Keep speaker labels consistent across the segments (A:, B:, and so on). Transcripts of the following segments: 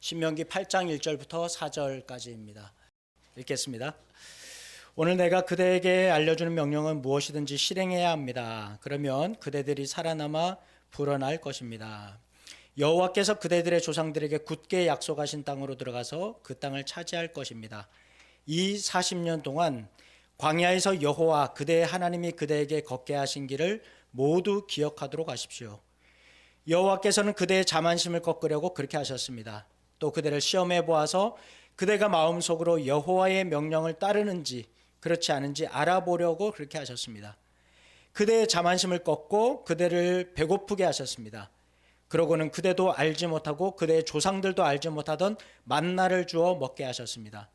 A: 신명기 8장 1절부터 4절까지입니다. 읽겠습니다. 오늘 내가 그대에게 알려주는 명령은 무엇이든지 실행해야 합니다. 그러면 그대들이 살아남아 불어날 것입니다. 여호와께서 그대들의 조상들에게 굳게 약속하신 땅으로 들어가서 그 땅을 차지할 것입니다. 이 40년 동안 광야에서 여호와 그대의 하나님이 그대에게 걷게 하신 길을 모두 기억하도록 하십시오. 여호와께서는 그대의 자만심을 꺾으려고 그렇게 하셨습니다. 또 그대를 시험해 보아서 그대가 마음속으로 여호와의 명령을 따르는지 그렇지 않은지 알아보려고 그렇게 하셨습니다. 그대의 자만심을 꺾고 그대를 배고프게 하셨습니다. 그러고는 그대도 알지 못하고 그대의 조상들도 알지 못하던 만나를 주어 먹게 하셨습니다.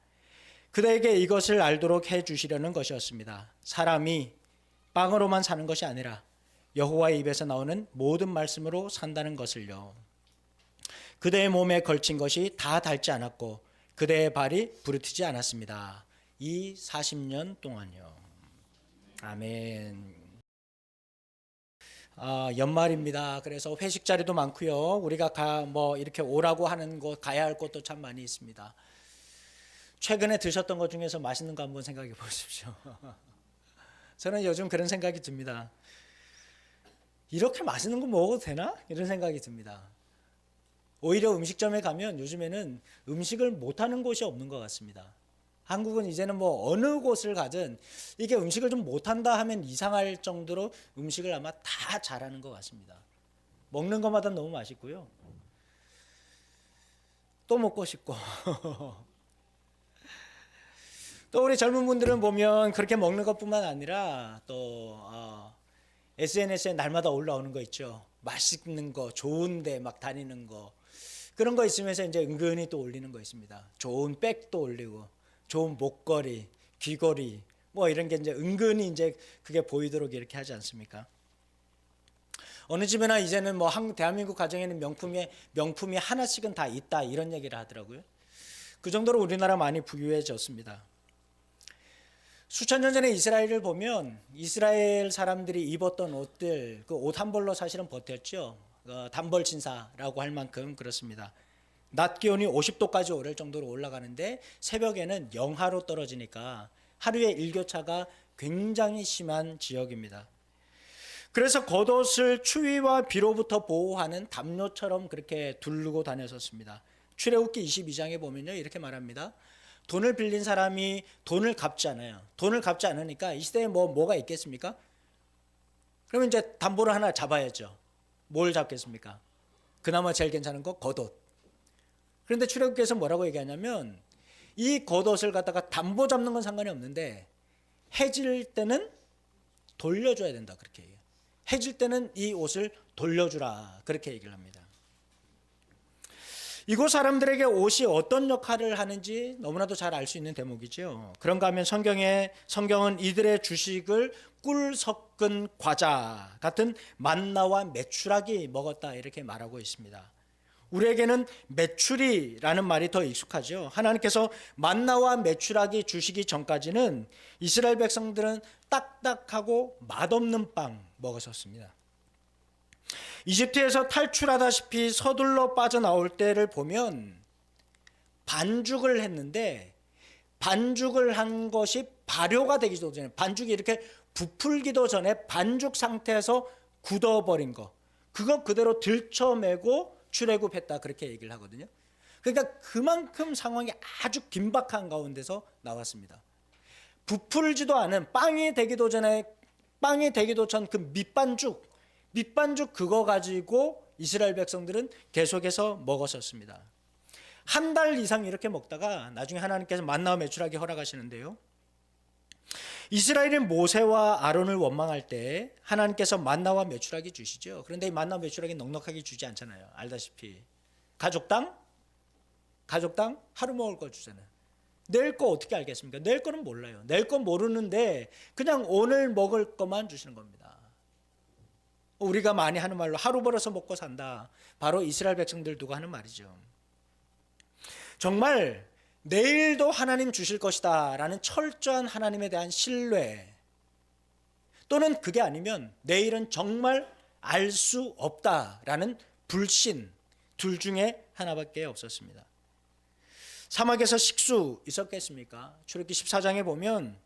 A: 그대에게 이것을 알도록 해주시려는 것이었습니다. 사람이 빵으로만 사는 것이 아니라 여호와의 입에서 나오는 모든 말씀으로 산다는 것을요. 그대의 몸에 걸친 것이 다 닳지 않았고 그대의 발이 부르트지 않았습니다. 이 40년 동안요. 아멘. 연말입니다. 그래서 회식 자리도 많고요. 우리가 이렇게 오라고 하는 곳, 가야 할 곳도 참 많이 있습니다. 최근에 드셨던 것 중에서 맛있는 거 한번 생각해 보십시오. 저는 요즘 그런 생각이 듭니다. 이렇게 맛있는 거 먹어도 되나? 이런 생각이 듭니다. 오히려 음식점에 가면 요즘에는 음식을 못하는 곳이 없는 것 같습니다. 한국은 이제는 어느 곳을 가든 이게 음식을 좀 못한다 하면 이상할 정도로 음식을 아마 다 잘하는 것 같습니다. 먹는 것마다 너무 맛있고요. 또 먹고 싶고 또 우리 젊은 분들은 보면 그렇게 먹는 것뿐만 아니라 또 SNS에 날마다 올라오는 거 있죠. 맛있는 거, 좋은데 막 다니는 거 그런 거 있으면서 이제 은근히 또 올리는 거 있습니다. 좋은 백도 올리고 좋은 목걸이, 귀걸이 이런 게 이제 은근히 이제 그게 보이도록 이렇게 하지 않습니까? 어느 집에나 이제는 대한민국 가정에는 명품이 하나씩은 다 있다 이런 얘기를 하더라고요. 그 정도로 우리나라 많이 부유해졌습니다. 수천 년 전에 이스라엘을 보면 이스라엘 사람들이 입었던 옷들 그 옷 한 벌로 사실은 버텼죠. 단벌 신사라고 할 만큼 그렇습니다. 낮 기온이 50도까지 오를 정도로 올라가는데 새벽에는 영하로 떨어지니까 하루의 일교차가 굉장히 심한 지역입니다. 그래서 겉옷을 추위와 비로부터 보호하는 담요처럼 그렇게 두르고 다녔었습니다. 출애굽기 22장에 보면요 이렇게 말합니다. 돈을 빌린 사람이 돈을 갚지 않아요. 돈을 갚지 않으니까 이 시대에 뭐가 있겠습니까? 그러면 이제 담보를 하나 잡아야죠. 뭘 잡겠습니까? 그나마 제일 괜찮은 거 겉옷. 그런데 출애굽기에서 뭐라고 얘기하냐면 이 겉옷을 갖다가 담보 잡는 건 상관이 없는데 해질 때는 돌려줘야 된다 그렇게 얘기해요. 해질 때는 이 옷을 돌려주라 그렇게 얘기를 합니다. 이곳 사람들에게 옷이 어떤 역할을 하는지 너무나도 잘 알 수 있는 대목이죠. 그런가 하면 성경은 이들의 주식을 꿀 섞은 과자 같은 만나와 메추라기 먹었다 이렇게 말하고 있습니다. 우리에게는 메추리라는 말이 더 익숙하죠. 하나님께서 만나와 메추라기 주시기 전까지는 이스라엘 백성들은 딱딱하고 맛없는 빵 먹었었습니다. 이집트에서 탈출하다시피 서둘러 빠져나올 때를 보면 반죽을 했는데 반죽을 한 것이 발효가 되기도 전에 반죽이 이렇게 부풀기도 전에 반죽 상태에서 굳어버린 거 그거 그대로 들쳐매고 출애굽했다 그렇게 얘기를 하거든요. 그러니까 그만큼 상황이 아주 긴박한 가운데서 나왔습니다. 부풀지도 않은 빵이 되기도 전 그 밑반죽 그거 가지고 이스라엘 백성들은 계속해서 먹었었습니다. 한 달 이상 이렇게 먹다가 나중에 하나님께서 만나와 메추라기 허락하시는데요. 이스라엘이 모세와 아론을 원망할 때 하나님께서 만나와 메추라기 주시죠. 그런데 이 만나와 메추라기 넉넉하게 주지 않잖아요. 알다시피 가족당 하루 먹을 거 주잖아요. 내일 거 어떻게 알겠습니까? 내일 거는 몰라요. 내일 거 모르는데 그냥 오늘 먹을 것만 주시는 겁니다. 우리가 많이 하는 말로 하루 벌어서 먹고 산다. 바로 이스라엘 백성들 두고 하는 말이죠. 정말 내일도 하나님 주실 것이다 라는 철저한 하나님에 대한 신뢰 또는 그게 아니면 내일은 정말 알 수 없다라는 불신 둘 중에 하나밖에 없었습니다. 사막에서 식수 있었겠습니까? 출애굽기 14장에 보면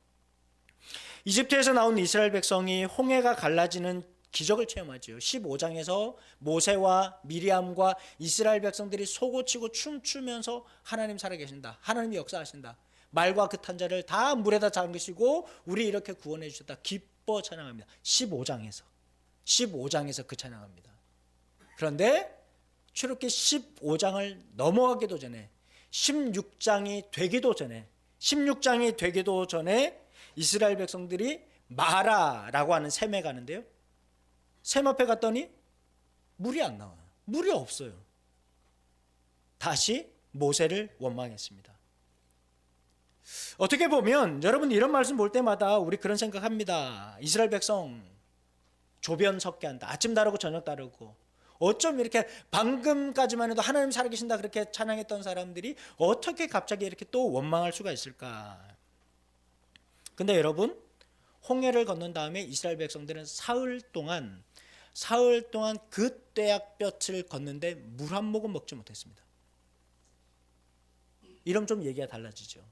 A: 이집트에서 나온 이스라엘 백성이 홍해가 갈라지는 기적을 체험하죠. 15장에서 모세와 미리암과 이스라엘 백성들이 솟구치고 춤추면서 하나님 살아계신다, 하나님이 역사하신다, 말과 그 탄자를 다 물에다 잠그시고 우리 이렇게 구원해 주셨다, 기뻐 찬양합니다. 15장에서 그 찬양합니다. 그런데 출애굽기 15장을 넘어가기도 전에 16장이 되기도 전에 이스라엘 백성들이 마라라고 하는 샘에 가는데요, 샘 앞에 갔더니 물이 안 나와요. 물이 없어요. 다시 모세를 원망했습니다. 어떻게 보면 여러분 이런 말씀 볼 때마다 우리 그런 생각합니다. 이스라엘 백성 조변 섞게 한다, 아침 다르고 저녁 다르고, 어쩜 이렇게 방금까지만 해도 하나님 살아계신다 그렇게 찬양했던 사람들이 어떻게 갑자기 이렇게 또 원망할 수가 있을까? 근데 여러분, 홍해를 건넌 다음에 이스라엘 백성들은 사흘 동안 그 떼약볕을 걷는데 물 한 모금 먹지 못했습니다. 이러면 좀 얘기가 달라지죠.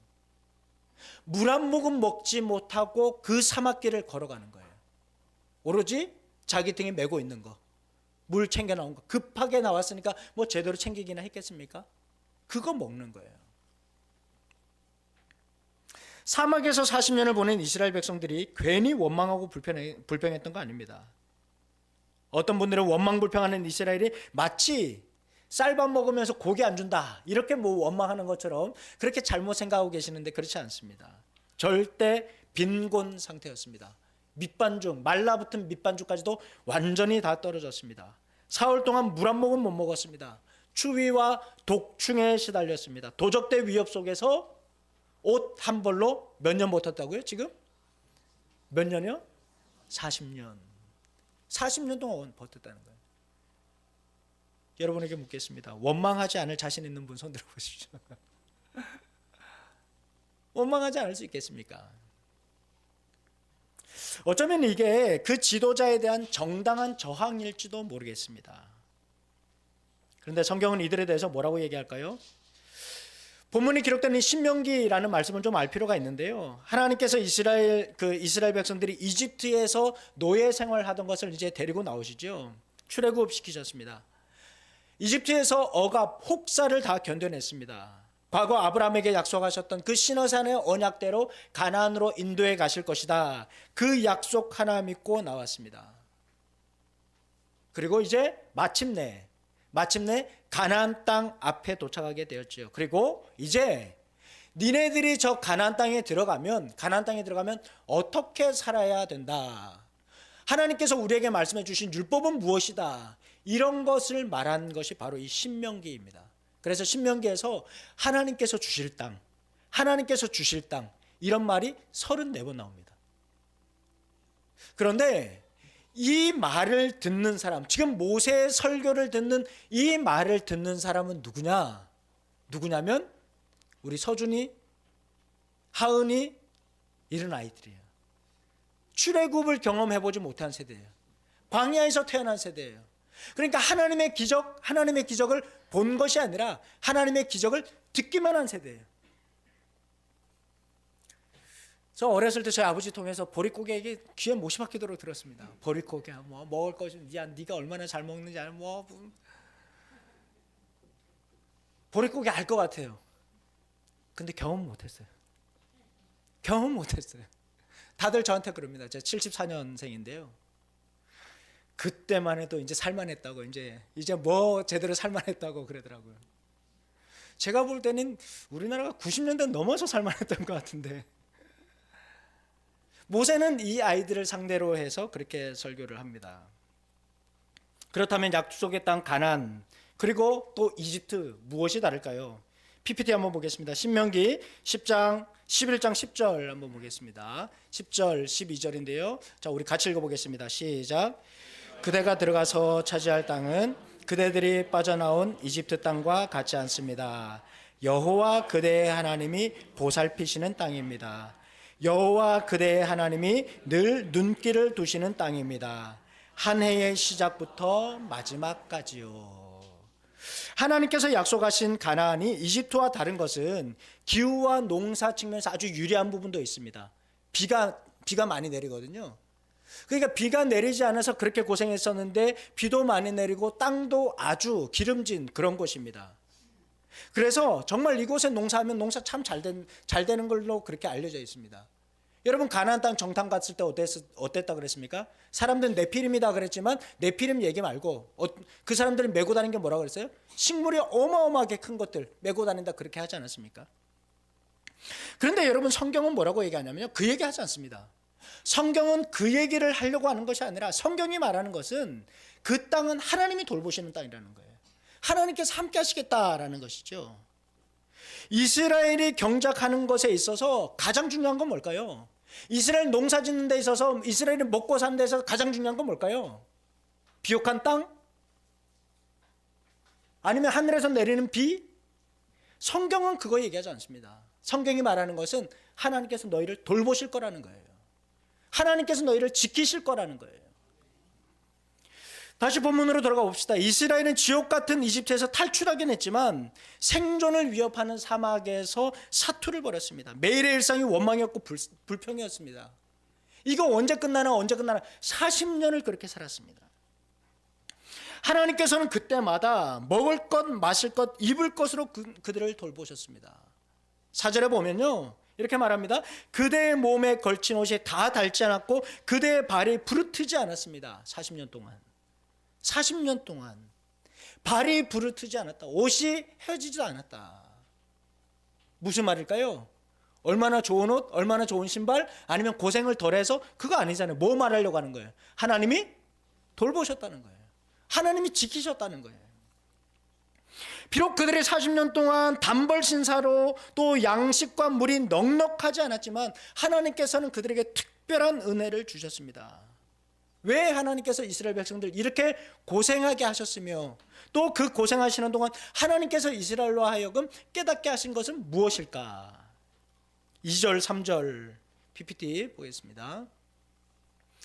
A: 물 한 모금 먹지 못하고 그 사막길을 걸어가는 거예요. 오로지 자기 등에 메고 있는 거, 물 챙겨 나온 거, 급하게 나왔으니까 뭐 제대로 챙기기나 했겠습니까? 그거 먹는 거예요. 사막에서 40년을 보낸 이스라엘 백성들이 괜히 원망하고 불평했던 거 아닙니다. 어떤 분들은 원망 불평하는 이스라엘이 마치 쌀밥 먹으면서 고기 안 준다 이렇게 뭐 원망하는 것처럼 그렇게 잘못 생각하고 계시는데 그렇지 않습니다. 절대 빈곤 상태였습니다. 밑반죽, 말라붙은 밑반죽까지도 완전히 다 떨어졌습니다. 사흘 동안 물 한 모금 못 먹었습니다. 추위와 독충에 시달렸습니다. 도적대 위협 속에서 옷 한 벌로 몇 년 버텼다고요? 지금? 몇 년이요? 40년. 40년 동안 버텼다는 거예요. 여러분에게 묻겠습니다. 원망하지 않을 자신 있는 분 손 들어보십시오. 원망하지 않을 수 있겠습니까? 어쩌면 이게 그 지도자에 대한 정당한 저항일지도 모르겠습니다. 그런데 성경은 이들에 대해서 뭐라고 얘기할까요? 본문이 기록된 이 신명기라는 말씀을 좀 알 필요가 있는데요. 하나님께서 이스라엘 백성들이 이집트에서 노예 생활하던 것을 이제 데리고 나오시죠. 출애굽 시키셨습니다. 이집트에서 억압, 혹사를 다 견뎌냈습니다. 과거 아브라함에게 약속하셨던 그 시너산의 언약대로 가나안으로 인도해 가실 것이다. 그 약속 하나 믿고 나왔습니다. 그리고 이제 마침내 가나안 땅 앞에 도착하게 되었죠. 그리고 이제 니네들이 저 가나안 땅에 들어가면 어떻게 살아야 된다. 하나님께서 우리에게 말씀해 주신 율법은 무엇이다. 이런 것을 말한 것이 바로 이 신명기입니다. 그래서 신명기에서 하나님께서 주실 땅 이런 말이 34번 나옵니다. 그런데 이 말을 듣는 사람, 지금 모세의 설교를 듣는 이 말을 듣는 사람은 누구냐면 우리 서준이, 하은이 이런 아이들이에요. 출애굽을 경험해보지 못한 세대예요. 광야에서 태어난 세대예요. 그러니까 하나님의 기적을 본 것이 아니라 하나님의 기적을 듣기만 한 세대예요. 저 어렸을 때 저희 아버지 통해서 보릿고개에게 귀에 못이 박히도록 들었습니다. 보릿고개 뭐 먹을 것이, 야 네가 얼마나 잘 먹는지 뭐 보릿고개 알 것 같아요. 근데 경험 못했어요. 다들 저한테 그럽니다. 제가 74년생인데요. 그때만 해도 이제 살만했다고 이제 뭐 제대로 살만했다고 그러더라고요. 제가 볼 때는 우리나라가 90년대 넘어서 살만했던 것 같은데. 모세는 이 아이들을 상대로 해서 그렇게 설교를 합니다. 그렇다면 약속의 땅 가나안 그리고 또 이집트 무엇이 다를까요? PPT 한번 보겠습니다. 신명기 11장 10절 한번 보겠습니다. 10절 12절인데요. 자, 우리 같이 읽어보겠습니다. 시작. 그대가 들어가서 차지할 땅은 그대들이 빠져나온 이집트 땅과 같지 않습니다. 여호와 그대의 하나님이 보살피시는 땅입니다. 여호와 그대의 하나님이 늘 눈길을 두시는 땅입니다. 한 해의 시작부터 마지막까지요. 하나님께서 약속하신 가나안이 이집트와 다른 것은 기후와 농사 측면에서 아주 유리한 부분도 있습니다. 비가 많이 내리거든요. 그러니까 비가 내리지 않아서 그렇게 고생했었는데 비도 많이 내리고 땅도 아주 기름진 그런 곳입니다. 그래서 정말 이곳에 농사하면 농사 참 잘 되는 걸로 그렇게 알려져 있습니다. 여러분 가나안 땅 정탐 갔을 때 어땠다 그랬습니까? 사람들은 네피림이다 그랬지만 네피림 얘기 말고 그 사람들이 메고 다니는 게 뭐라고 그랬어요? 식물이 어마어마하게 큰 것들 메고 다닌다 그렇게 하지 않았습니까? 그런데 여러분 성경은 뭐라고 얘기하냐면요, 그 얘기 하지 않습니다. 성경은 그 얘기를 하려고 하는 것이 아니라 성경이 말하는 것은 그 땅은 하나님이 돌보시는 땅이라는 거예요. 하나님께서 함께 하시겠다라는 것이죠. 이스라엘이 경작하는 것에 있어서 가장 중요한 건 뭘까요? 이스라엘 농사 짓는 데 있어서 이스라엘이 먹고 사는 데서 가장 중요한 건 뭘까요? 비옥한 땅? 아니면 하늘에서 내리는 비? 성경은 그거 얘기하지 않습니다. 성경이 말하는 것은 하나님께서 너희를 돌보실 거라는 거예요. 하나님께서 너희를 지키실 거라는 거예요. 다시 본문으로 돌아가 봅시다. 이스라엘은 지옥 같은 이집트에서 탈출하긴 했지만 생존을 위협하는 사막에서 사투를 벌였습니다. 매일의 일상이 원망이었고 불평이었습니다. 이거 언제 끝나나 40년을 그렇게 살았습니다. 하나님께서는 그때마다 먹을 것, 마실 것, 입을 것으로 그들을 돌보셨습니다. 4절에 보면요, 이렇게 말합니다. 그대의 몸에 걸친 옷이 다 닳지 않았고 그대의 발이 부르트지 않았습니다. 40년 동안 발이 부르트지 않았다. 옷이 헤어지지도 않았다. 무슨 말일까요? 얼마나 좋은 옷, 얼마나 좋은 신발, 아니면 고생을 덜해서 그거 아니잖아요. 뭐 말하려고 하는 거예요? 하나님이 돌보셨다는 거예요. 하나님이 지키셨다는 거예요. 비록 그들이 40년 동안 단벌 신사로 또 양식과 물이 넉넉하지 않았지만 하나님께서는 그들에게 특별한 은혜를 주셨습니다. 왜 하나님께서 이스라엘 백성들 이렇게 고생하게 하셨으며 또 그 고생하시는 동안 하나님께서 이스라엘로 하여금 깨닫게 하신 것은 무엇일까? 2절 3절 PPT 보겠습니다.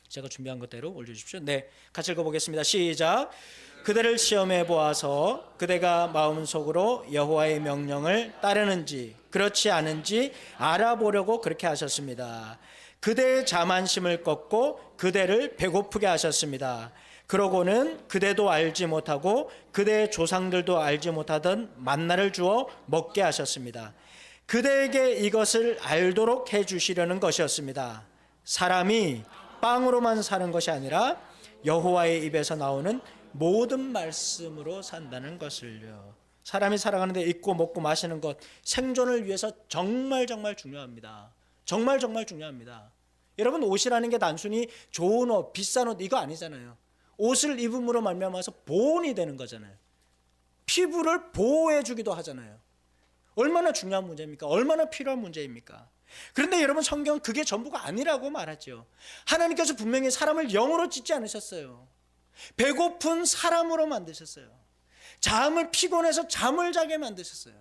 A: 제가 준비한 것대로 올려주십시오. 네, 같이 읽어보겠습니다. 시작. 그대를 시험해 보아서 그대가 마음속으로 여호와의 명령을 따르는지 그렇지 않은지 알아보려고 그렇게 하셨습니다. 그대의 자만심을 꺾고 그대를 배고프게 하셨습니다. 그러고는 그대도 알지 못하고 그대의 조상들도 알지 못하던 만나를 주어 먹게 하셨습니다. 그대에게 이것을 알도록 해주시려는 것이었습니다. 사람이 빵으로만 사는 것이 아니라 여호와의 입에서 나오는 모든 말씀으로 산다는 것을요. 사람이 살아가는데 입고 먹고 마시는 것, 생존을 위해서 정말 중요합니다. 정말 중요합니다. 여러분, 옷이라는 게 단순히 좋은 옷, 비싼 옷 이거 아니잖아요. 옷을 입음으로 말미암아서 보온이 되는 거잖아요. 피부를 보호해 주기도 하잖아요. 얼마나 중요한 문제입니까? 얼마나 필요한 문제입니까? 그런데 여러분, 성경은 그게 전부가 아니라고 말하죠. 하나님께서 분명히 사람을 영으로 짓지 않으셨어요. 배고픈 사람으로 만드셨어요. 잠을 피곤해서 잠을 자게 만드셨어요.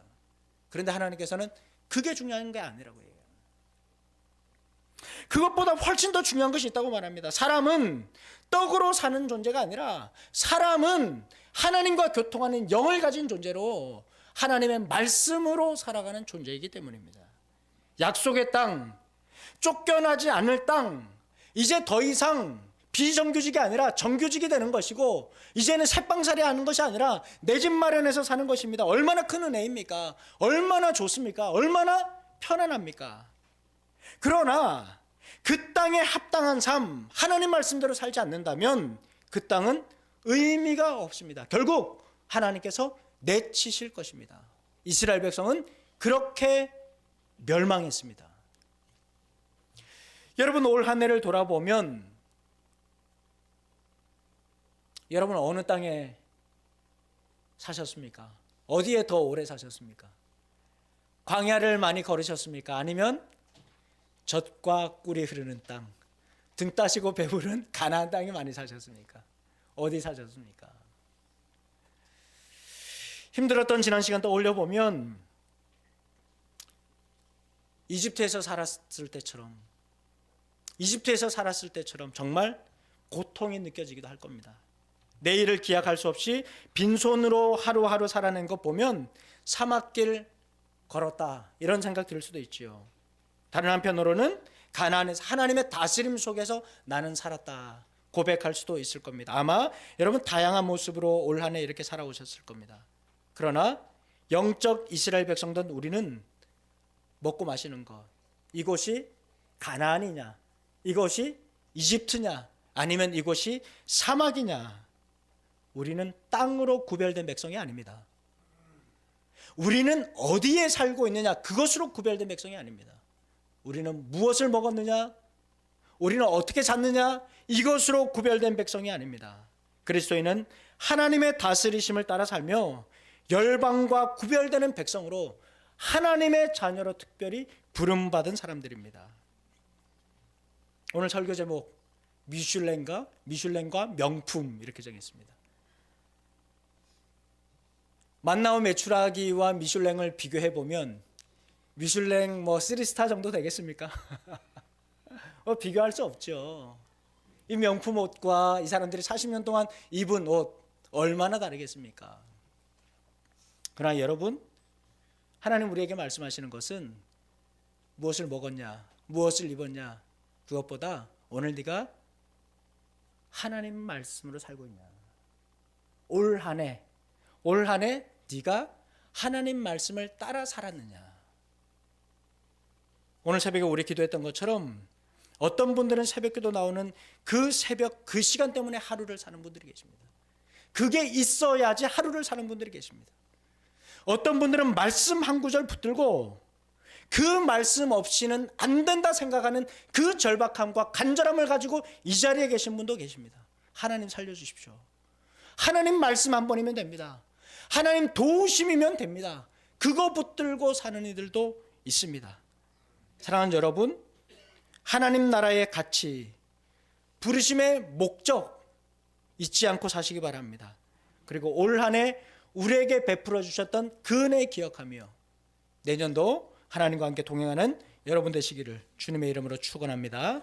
A: 그런데 하나님께서는 그게 중요한 게 아니라고 해요. 그것보다 훨씬 더 중요한 것이 있다고 말합니다. 사람은 떡으로 사는 존재가 아니라 사람은 하나님과 교통하는 영을 가진 존재로 하나님의 말씀으로 살아가는 존재이기 때문입니다. 약속의 땅, 쫓겨나지 않을 땅, 이제 더 이상 비정규직이 아니라 정규직이 되는 것이고 이제는 새빵살이 하는 것이 아니라 내 집 마련해서 사는 것입니다. 얼마나 큰 은혜입니까? 얼마나 좋습니까? 얼마나 편안합니까? 그러나 그 땅에 합당한 삶, 하나님 말씀대로 살지 않는다면 그 땅은 의미가 없습니다. 결국 하나님께서 내치실 것입니다. 이스라엘 백성은 그렇게 멸망했습니다. 여러분, 올 한 해를 돌아보면 여러분 어느 땅에 사셨습니까? 어디에 더 오래 사셨습니까? 광야를 많이 걸으셨습니까? 아니면 젖과 꿀이 흐르는 땅, 등 따시고 배부른 가나안 땅에 많이 사셨습니까? 어디 사셨습니까? 힘들었던 지난 시간 떠올려 보면 이집트에서 살았을 때처럼 정말 고통이 느껴지기도 할 겁니다. 내일을 기약할 수 없이 빈손으로 하루하루 살아낸 것 보면 사막길 걸었다 이런 생각 들 수도 있지요. 다른 한편으로는 가나안에서 하나님의 다스림 속에서 나는 살았다 고백할 수도 있을 겁니다. 아마 여러분 다양한 모습으로 올 한 해 이렇게 살아오셨을 겁니다. 그러나 영적 이스라엘 백성된 우리는 먹고 마시는 것, 이곳이 가나안이냐, 이곳이 이집트냐, 아니면 이곳이 사막이냐, 우리는 땅으로 구별된 백성이 아닙니다. 우리는 어디에 살고 있느냐, 그것으로 구별된 백성이 아닙니다. 우리는 무엇을 먹었느냐, 우리는 어떻게 잤느냐, 이것으로 구별된 백성이 아닙니다. 그리스도인은 하나님의 다스리심을 따라 살며 열방과 구별되는 백성으로 하나님의 자녀로 특별히 부름받은 사람들입니다. 오늘 설교 제목 미슐랭과 명품 이렇게 정했습니다. 만나오 메추라기와 미슐랭을 비교해 보면 미슐랭 3스타 정도 되겠습니까? 비교할 수 없죠. 이 명품 옷과 이 사람들이 40년 동안 입은 옷 얼마나 다르겠습니까? 그러나 여러분, 하나님 우리에게 말씀하시는 것은 무엇을 먹었냐, 무엇을 입었냐, 그것보다 오늘 네가 하나님 말씀으로 살고 있냐. 올 한 해 네가 하나님 말씀을 따라 살았느냐. 오늘 새벽에 우리 기도했던 것처럼 어떤 분들은 새벽기도 나오는 그 새벽 그 시간 때문에 하루를 사는 분들이 계십니다. 그게 있어야지 하루를 사는 분들이 계십니다. 어떤 분들은 말씀 한 구절 붙들고 그 말씀 없이는 안 된다 생각하는 그 절박함과 간절함을 가지고 이 자리에 계신 분도 계십니다. 하나님 살려주십시오. 하나님 말씀 한 번이면 됩니다. 하나님 도우심이면 됩니다. 그거 붙들고 사는 이들도 있습니다. 사랑하는 여러분, 하나님 나라의 가치, 부르심의 목적 잊지 않고 사시기 바랍니다. 그리고 올 한 해 우리에게 베풀어 주셨던 그 은혜 기억하며 내년도 하나님과 함께 동행하는 여러분 되시기를 주님의 이름으로 축원합니다.